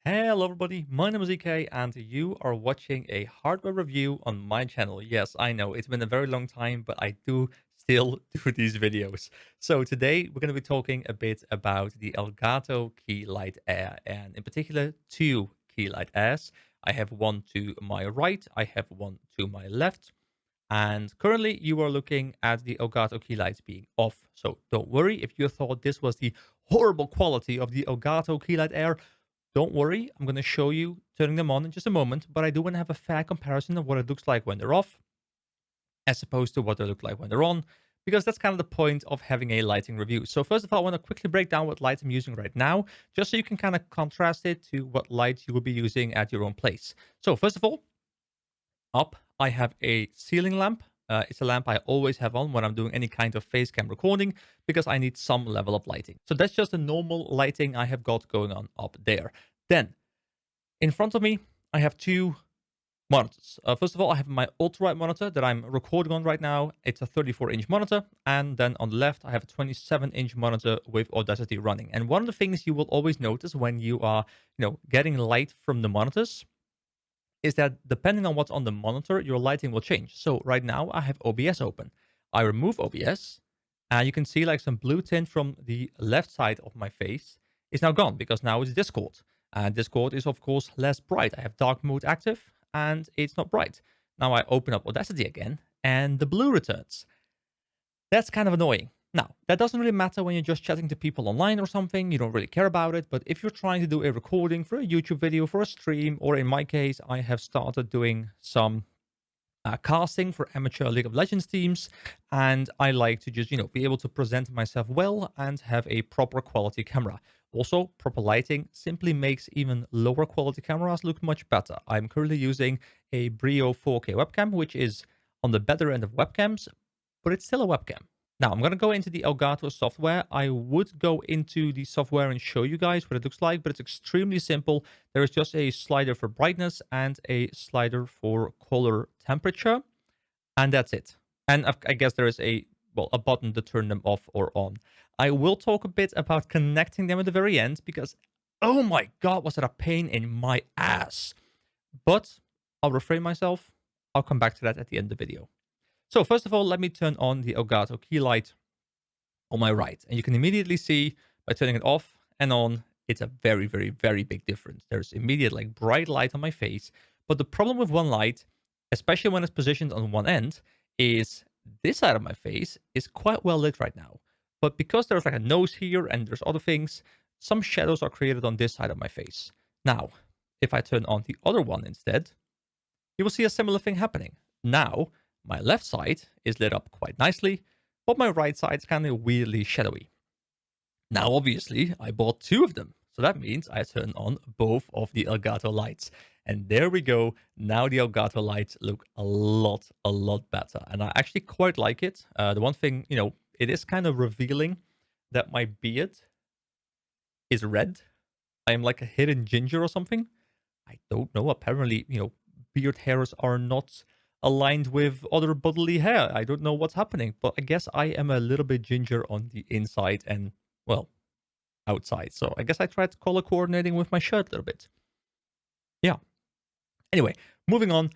Hello everybody, my name is EK and you are watching a hardware review on my channel. Yes, I know it's been a very long time, but I do still do these videos. So today we're going to be talking a bit about the Elgato Key Light Air and in particular two Key Light Airs. I have one to my right, I have one to my left. And currently you are looking at the Elgato key lights being off. So don't worry if you thought this was the horrible quality of the Elgato Key Light Air. Don't worry, I'm going to show you turning them on in just a moment, but I do want to have a fair comparison of what it looks like when they're off, as opposed to what they look like when they're on, because that's kind of the point of having a lighting review. So first of all, I want to quickly break down what lights I'm using right now, just so you can kind of contrast it to what lights you will be using at your own place. So first of all, up, I have a ceiling lamp. It's a lamp I always have on when I'm doing any kind of face cam recording because I need some level of lighting. So that's just the normal lighting I have got going on up there. Then in front of me, I have two monitors. First of all, I have my ultra-wide monitor that I'm recording on right now. It's a 34-inch monitor. And then on the left, I have a 27-inch monitor with Audacity running. And one of the things you will always notice when you are, getting light from the monitors is that depending on what's on the monitor, your lighting will change. So right now I have OBS open. I remove OBS and you can see like some blue tint from the left side of my face is now gone because now it's Discord. And Discord is of course less bright. I have dark mode active and it's not bright. Now I open up Audacity again and the blue returns. That's kind of annoying. Now, that doesn't really matter when you're just chatting to people online or something, you don't really care about it, but if you're trying to do a recording for a YouTube video, for a stream, or in my case, I have started doing some casting for amateur League of Legends teams, and I like to just, be able to present myself well and have a proper quality camera. Also, proper lighting simply makes even lower quality cameras look much better. I'm currently using a Brio 4K webcam, which is on the better end of webcams, but it's still a webcam. Now, I'm going to go into the Elgato software. I would go into the software and show you guys what it looks like, but it's extremely simple. There is just a slider for brightness and a slider for color temperature, and that's it. And I guess there is a button to turn them off or on. I will talk a bit about connecting them at the very end because, oh my God, was that a pain in my ass. But I'll refrain myself. I'll come back to that at the end of the video. So first of all, let me turn on the Elgato key light on my right. And you can immediately see by turning it off and on, it's a very, very, very big difference. There's immediate like bright light on my face. But the problem with one light, especially when it's positioned on one end, is this side of my face is quite well lit right now. But because there's like a nose here and there's other things, some shadows are created on this side of my face. Now, if I turn on the other one instead, you will see a similar thing happening. Now, my left side is lit up quite nicely, but my right side is kind of weirdly shadowy. Now, obviously, I bought two of them, so that means I turn on both of the Elgato lights. And there we go. Now the Elgato lights look a lot better. And I actually quite like it. The one thing, it is kind of revealing that my beard is red. I am like a hidden ginger or something. I don't know. Apparently, beard hairs are not aligned with other bodily hair. I don't know what's happening, but I guess I am a little bit ginger on the inside and, well, outside. So I guess I tried color coordinating with my shirt a little bit. Yeah. Anyway, moving on.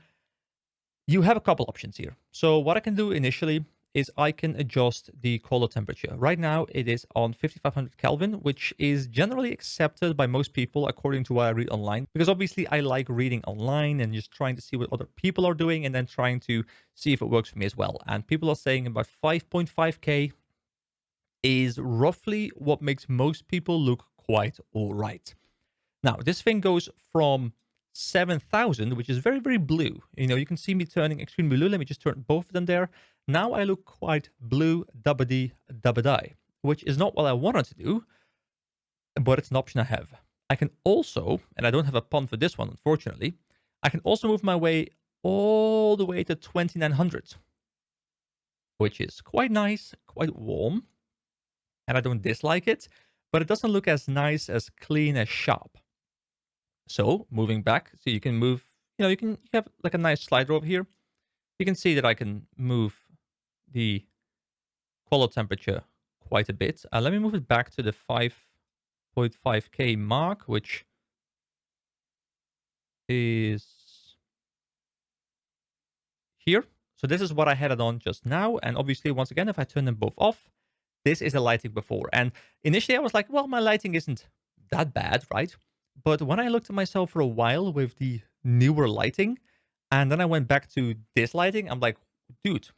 You have a couple options here. So what I can do initially is I can adjust the color temperature. Right now it is on 5500 Kelvin, which is generally accepted by most people according to what I read online. Because obviously I like reading online and just trying to see what other people are doing and then trying to see if it works for me as well. And people are saying about 5.5K is roughly what makes most people look quite all right. Now, this thing goes from 7,000, which is very, very blue. You can see me turning extremely blue. Let me just turn both of them there. Now I look quite blue, dubbity, dubbity, which is not what I wanted to do, but it's an option I have. I can also, and I don't have a pun for this one, unfortunately, I can also move my way all the way to 2900, which is quite nice, quite warm, and I don't dislike it, but it doesn't look as nice, as clean, as sharp. So moving back, so you can move, you have like a nice slider over here. You can see that I can move the color temperature quite a bit. Let me move it back to the 5.5K mark, which is here. So this is what I had it on just now. And obviously, once again, if I turn them both off, this is the lighting before. And initially I was like, well, my lighting isn't that bad, right? But when I looked at myself for a while with the newer lighting, and then I went back to this lighting, I'm like, dude,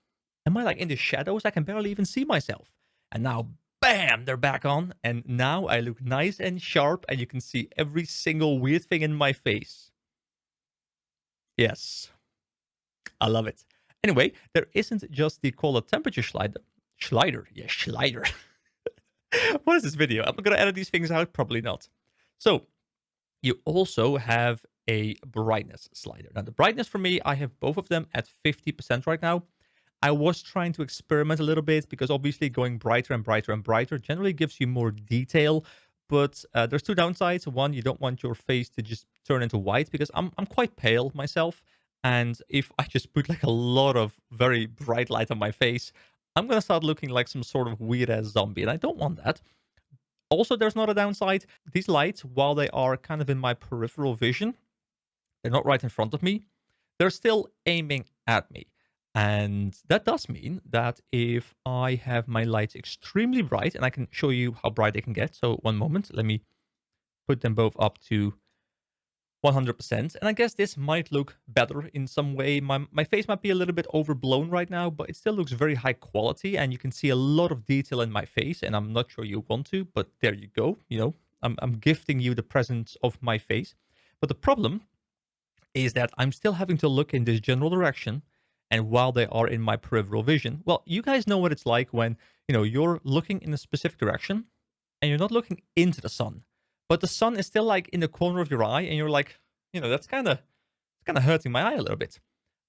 am I like in the shadows? I can barely even see myself. And now, bam, they're back on. And now I look nice and sharp, and you can see every single weird thing in my face. Yes, I love it. Anyway, there isn't just the color temperature slider. Yeah, slider. What is this video? Am I going to edit these things out? Probably not. So you also have a brightness slider. Now, the brightness for me, I have both of them at 50% right now. I was trying to experiment a little bit because obviously going brighter and brighter and brighter generally gives you more detail. But there's two downsides. One, you don't want your face to just turn into white because I'm quite pale myself. And if I just put like a lot of very bright light on my face, I'm going to start looking like some sort of weird ass zombie. And I don't want that. Also, there's not a downside. These lights, while they are kind of in my peripheral vision, they're not right in front of me. They're still aiming at me. And that does mean that if I have my lights extremely bright, and I can show you how bright they can get. So one moment, let me put them both up to 100%. And I guess this might look better in some way. My face might be a little bit overblown right now, but it still looks very high quality. And you can see a lot of detail in my face. And I'm not sure you want to, but there you go. You know, I'm gifting you the presence of my face. But the problem is that I'm still having to look in this general direction. And while they are in my peripheral vision, well, you guys know what it's like when, you know, you're looking in a specific direction and you're not looking into the sun, but the sun is still like in the corner of your eye, and you're like, you know, that's kind of hurting my eye a little bit.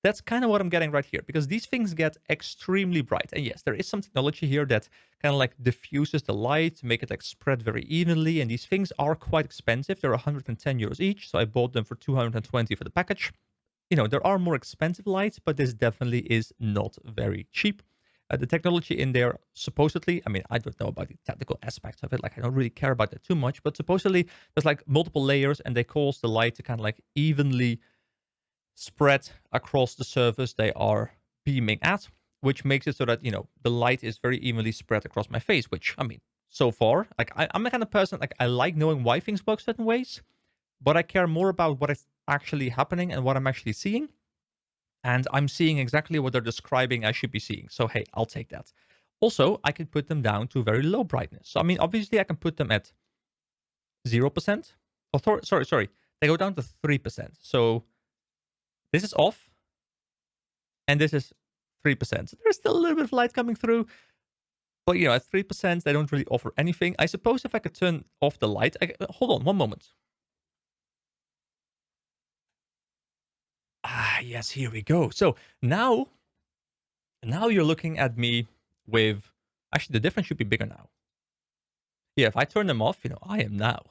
That's kind of what I'm getting right here because these things get extremely bright. And yes, there is some technology here that kind of like diffuses the light to make it like spread very evenly. And these things are quite expensive. They're 110 euros each. So I bought them for 220 for the package. You know, there are more expensive lights, but this definitely is not very cheap. The technology in there, supposedly, I mean, I don't know about the technical aspects of it. Like, I don't really care about that too much, but supposedly there's like multiple layers and they cause the light to kind of like evenly spread across the surface they are beaming at, which makes it so that, you know, the light is very evenly spread across my face, which, I mean, so far, like, I'm the kind of person, like, I like knowing why things work certain ways, but I care more about what is actually happening and what I'm actually seeing. And I'm seeing exactly what they're describing I should be seeing. So, hey, I'll take that. Also, I can put them down to very low brightness. So, I mean, obviously, I can put them at 0%. Oh, sorry. They go down to 3%. So, this is off, and this is 3%. So there's still a little bit of light coming through, but you know, at 3%, they don't really offer anything. I suppose if I could turn off the light, hold on one moment. Ah, yes, here we go. So now you're looking at me with, actually, the difference should be bigger now. Yeah, if I turn them off, you know, I am now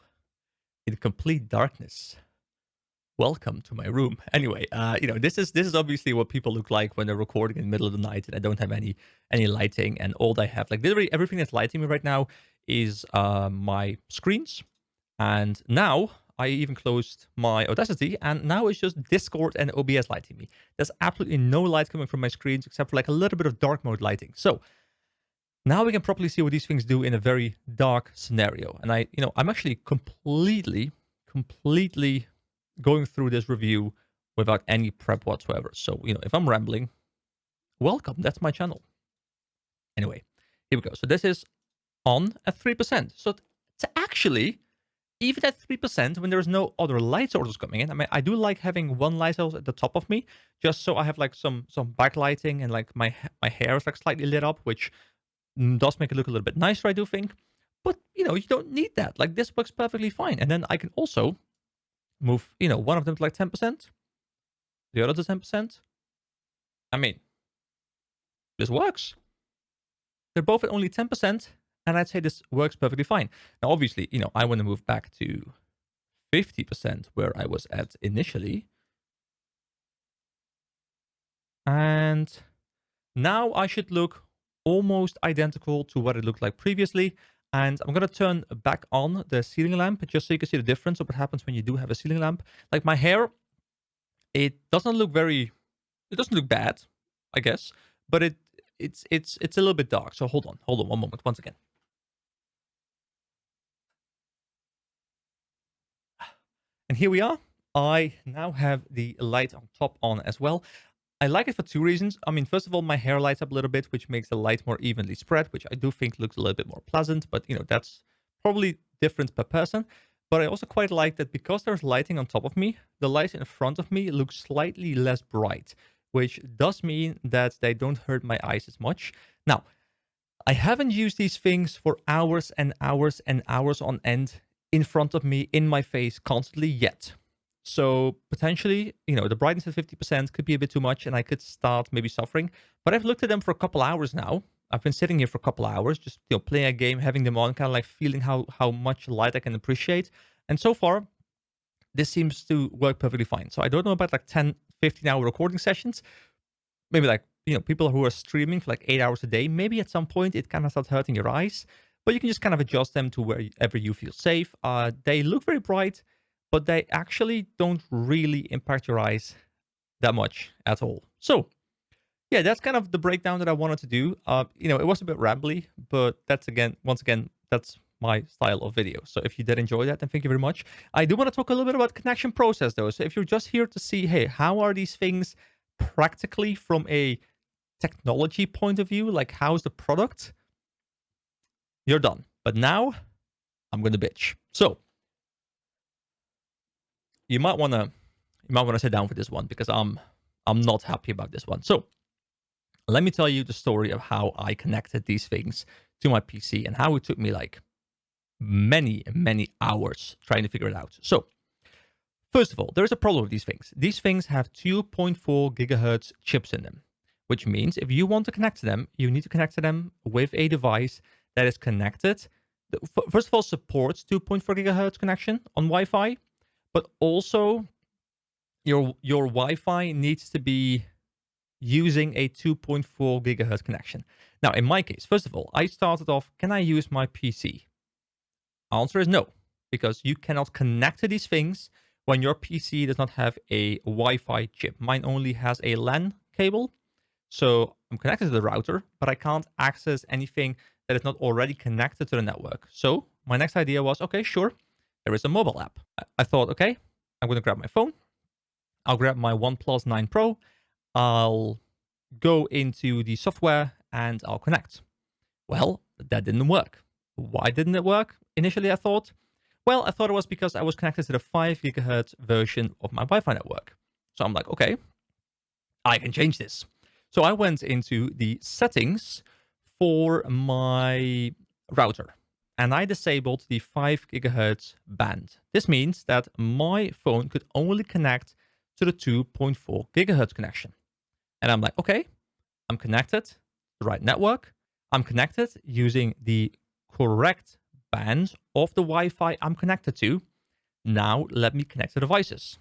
in complete darkness. Welcome to my room. Anyway, you know, this is obviously what people look like when they're recording in the middle of the night and I don't have any lighting, and all I have, like, literally everything that's lighting me right now is my screens. And now I even closed my Audacity, and now it's just Discord and OBS lighting me. There's absolutely no light coming from my screens except for like a little bit of dark mode lighting. So now we can properly see what these things do in a very dark scenario. And I'm actually completely going through this review without any prep whatsoever. So, you know, if I'm rambling, welcome. That's my channel. Anyway, here we go. So this is on at 3%. So it's actually, even at 3%, when there's no other light sources coming in, I mean, I do like having one light source at the top of me, just so I have like some backlighting, and like my hair is like slightly lit up, which does make it look a little bit nicer, I do think. But, you know, you don't need that. Like, this works perfectly fine. And then I can also move, you know, one of them to like 10%, the other to 10%. I mean, this works. They're both at only 10%, and I'd say this works perfectly fine. Now, obviously, you know, I want to move back to 50% where I was at initially. And now I should look almost identical to what it looked like previously. And I'm going to turn back on the ceiling lamp just so you can see the difference of what happens when you do have a ceiling lamp. Like, my hair It doesn't look very. It doesn't look bad, I guess, but it's a little bit dark. So hold on one moment. Once again, and here we are. I now have the light on top on as well. I like it for two reasons. I mean, first of all, my hair lights up a little bit, which makes the light more evenly spread, which I do think looks a little bit more pleasant. But that's probably different per person. But I also quite like that because there's lighting on top of me, the light in front of me looks slightly less bright, which does mean that they don't hurt my eyes as much. Now, I haven't used these things for hours and hours and hours on end in front of me, in my face, constantly yet. So potentially, the brightness at 50% could be a bit too much and I could start maybe suffering. But I've looked at them for a couple hours now. I've been sitting here for a couple hours, just playing a game, having them on, kind of like feeling how much light I can appreciate. And so far, this seems to work perfectly fine. So I don't know about like 10, 15-hour recording sessions. Maybe like, people who are streaming for like 8 hours a day, maybe at some point it kind of starts hurting your eyes. But you can just kind of adjust them to wherever you feel safe. They look very bright, but they actually don't really impact your eyes that much at all. So yeah, that's kind of the breakdown that I wanted to do. It was a bit rambly, but once again, that's my style of video. So if you did enjoy that, then thank you very much. I do want to talk a little bit about connection process though. So if you're just here to see, hey, how are these things practically from a technology point of view, like how's the product, you're done. But now I'm gonna bitch. So you might wanna sit down for this one because I'm not happy about this one. So let me tell you the story of how I connected these things to my PC and how it took me like many hours trying to figure it out. So first of all, there is a problem with these things. These things have 2.4 gigahertz chips in them, which means if you want to connect to them, you need to connect to them with a device that is connected. First of all, supports 2.4 gigahertz connection on Wi-Fi, but also your Wi-Fi needs to be using a 2.4 gigahertz connection. Now, in my case, first of all, I started off, can I use my PC? Answer is no, because you cannot connect to these things when your PC does not have a Wi-Fi chip. Mine only has a LAN cable. So I'm connected to the router, but I can't access anything that is not already connected to the network. So my next idea was, okay, sure, there is a mobile app. I thought, okay, I'm going to grab my phone. I'll grab my OnePlus 9 Pro. I'll go into the software and I'll connect. Well, that didn't work. Why didn't it work? Initially, I thought it was because I was connected to the 5 gigahertz version of my Wi-Fi network. So I'm like, okay, I can change this. So I went into the settings for my router and I disabled the 5 gigahertz band. This means that my phone could only connect to the 2.4 gigahertz connection. And I'm like, okay, I'm connected to the right network. I'm connected using the correct band of the Wi-Fi I'm connected to. Now let me connect the devices.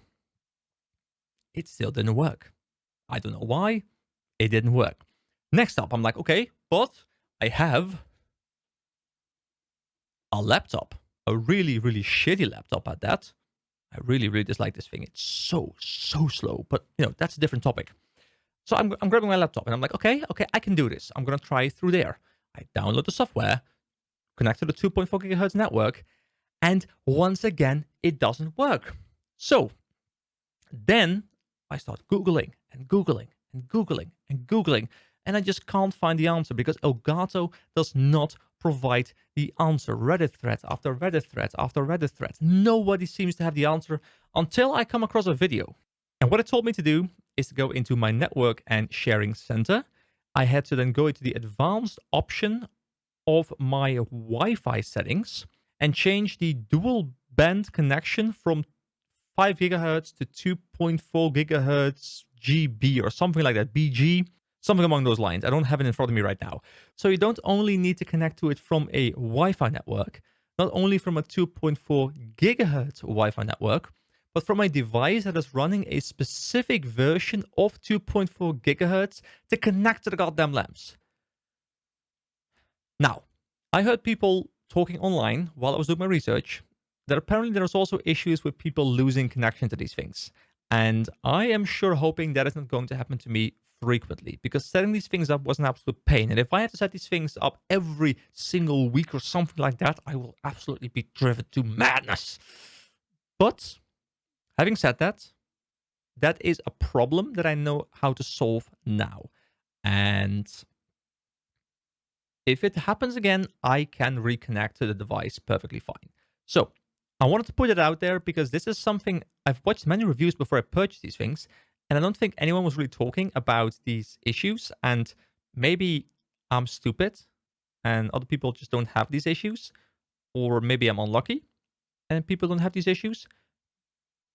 It still didn't work. I don't know why. It didn't work. Next up, I'm like, okay, but I have a laptop, a really shitty laptop at that. I really dislike this thing. It's so slow, but that's a different topic. So I'm grabbing my laptop and I'm like, okay, I can do this. I'm going to try it through there. I download the software, connect to the 2.4 gigahertz network, and once again, it doesn't work. So then I start Googling and Googling and Googling and Googling, and I just can't find the answer because Elgato does not provide the answer. Reddit thread after Reddit thread after Reddit thread. Nobody seems to have the answer until I come across a video. And what it told me to do is to go into my network and sharing center. I had to then go into the advanced option of my Wi-Fi settings and change the dual band connection from 5 gigahertz to 2.4 gigahertz GB or something like that, BG, something along those lines. I don't have it in front of me right now. So you don't only need to connect to it from a Wi-Fi network, not only from a 2.4 gigahertz Wi-Fi network, but from a device that is running a specific version of 2.4 gigahertz to connect to the goddamn lamps. Now, I heard people talking online while I was doing my research that apparently there's also issues with people losing connection to these things. And I am sure hoping that is not going to happen to me frequently, because setting these things up was an absolute pain. And if I had to set these things up every single week or something like that, I will absolutely be driven to madness. But having said that, that is a problem that I know how to solve now. And if it happens again, I can reconnect to the device perfectly fine. So I wanted to put it out there because this is something I've watched many reviews before I purchased these things, and I don't think anyone was really talking about these issues. And maybe I'm stupid and other people just don't have these issues, or maybe I'm unlucky and people don't have these issues.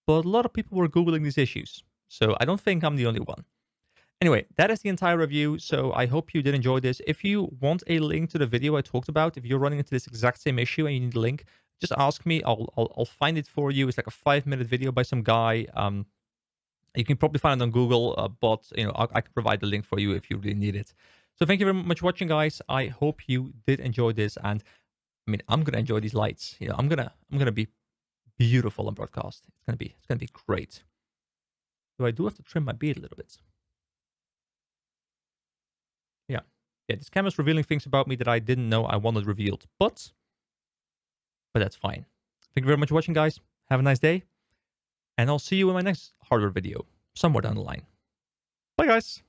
But a lot of people were Googling these issues. So I don't think I'm the only one. Anyway, that is the entire review. So I hope you did enjoy this. If you want a link to the video I talked about, if you're running into this exact same issue and you need a link, just ask me. I'll find it for you. It's like a 5-minute video by some guy. You can probably find it on Google, but I can provide the link for you if you really need it. So thank you very much for watching, guys. I hope you did enjoy this, and I mean, I'm gonna enjoy these lights. I'm gonna be beautiful on broadcast. It's gonna be great. So I do have to trim my beard a little bit. Yeah. Yeah, this camera's revealing things about me that I didn't know I wanted revealed. But that's fine. Thank you very much for watching, guys. Have a nice day. And I'll see you in my next hardware video somewhere down the line. Bye, guys.